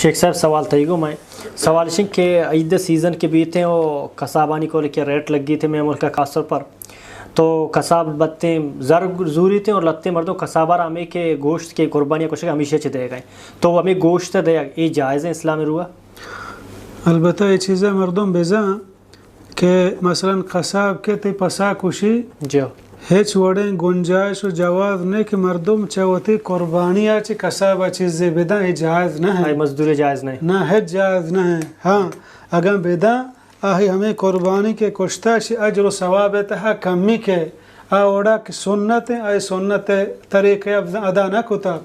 شیخ صاحب سوال تھا گو میں سوال شنگ کہ عید سیزن کے بیتے ہیں وہ کسابانی کو لے کے ریٹ لگ گئی تھے میں ملک کا خاص طور پر تو کساب بتیں ضروری تھے اور لگتے مردوں کسابار ہمیں کہ گوشت کے قربانیاں کچھ ہمیشہ چھ دے گئے تو وہ ہمیں گوشت دے یہ جائز ہے اسلام میں روا البتہ یہ چیزیں مردم بیزا کہ مثلا قصاب کے تی پسا کشی جو ہیچ وڑیں گنجائش و جواز نہیں کہ مردم چاہوتی قربانی آچی قصابہ چیزیں بیدا یہ جائز نہ ہے مزدوری جائز نہیں نہ ہے جائز نہ ہے ہاں اگر بیدا آہی ہمیں قربانی کے کشتا شی اجر و ثواب تہا کمی کے اوڑا کی سنت آئی سنت طریقے ادا نہ کتا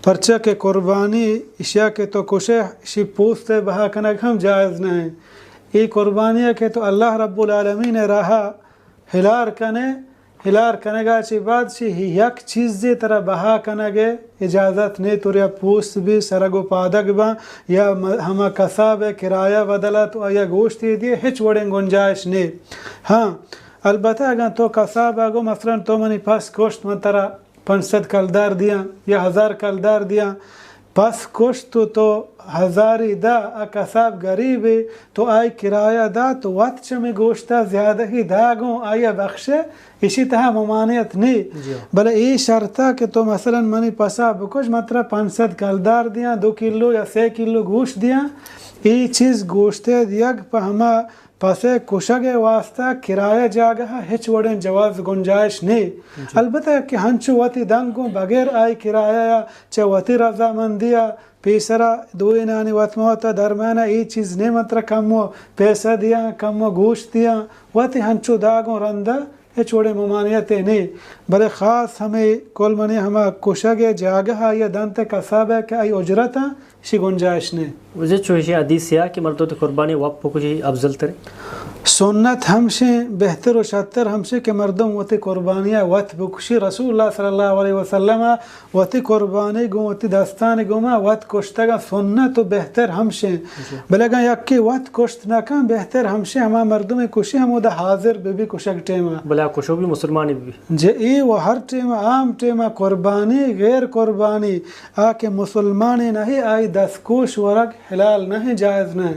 پرچہ کے قربانی اشیاء کے تو کشے شی پوستے بہا کنک ہم جائز نہ ہیں یہ قربانیاں کے تو اللہ رب العالمین رہا ہلار کنے گا چی بعد چی یک چیز دی طرح بہا کنگے اجازت نہیں تو یا پوست بھی سرگو پادک با یا ہما کساب کرایہ بدلا تو یا گوشتی دیئے ہچ وڑیں گنجائش نہیں ہاں البتہ اگر تو کساب آگو مثلا تو منی پاس گوشت من ترہ 500 کلدار دیا یا 1000 کلدار دیا پس کشت تو 1000 دا کساب غریب تو آئی کرایہ دا تو وقت چمی گوشتا زیادہ ہی دا گوں آیا بخشے اسی طرح ممانعت نہیں بلے یہ شرطہ کہ تو مثلا منی پسا بکش مطلب 500 کلدار دیا 2 کلو یا 3 کلو گوشت دیا یہ چیز گوشتے دیا پہ ہما پسے کشگے واسطہ کرایہ جاگہ ہچ وڑیں جواز گنجائش نہیں البتہ کہ ہنچو وطی دنگوں بغیر آئی کرایہ چا وطی رضا مندیا پیسرا دوینانی وطموتا درمیانا یہ چیز نہیں مطلب کمو پیسہ دیا کمو گوشت دیا وطی ہنچو داگوں رندہ ہچ وڑیں ممانعتیں نہیں بلے خاص ہمیں کل منی ہما کشگے جاگہ یا دنت کساب ہے کہ آئی اجرتا شی گنجائش نہیں وجہ چوشی حدیث یا کہ مردوں تو قربانی وقت کچھ افضل ترے سنت ہمشے بہتر و شتر ہمشے کہ مردم وتی قربانیاں وط بکشی رسول اللہ صلی اللہ علیہ وسلم وتی قربانی گو وتی دستانی گوما وط کشتگا سنت و بہتر ہمشے بلگا یکی وط کشت نکن بہتر ہمشے ہما مردم کشی ہم دا حاضر بی کشک ٹیمہ بلا کشو بھی مسلمانی بھی جے ای و ہر ٹیمہ عام ٹیمہ قربانی غیر قربانی آکے مسلمانی نہیں آئی دستکوش ورگ حلال نہیں جائز نہیں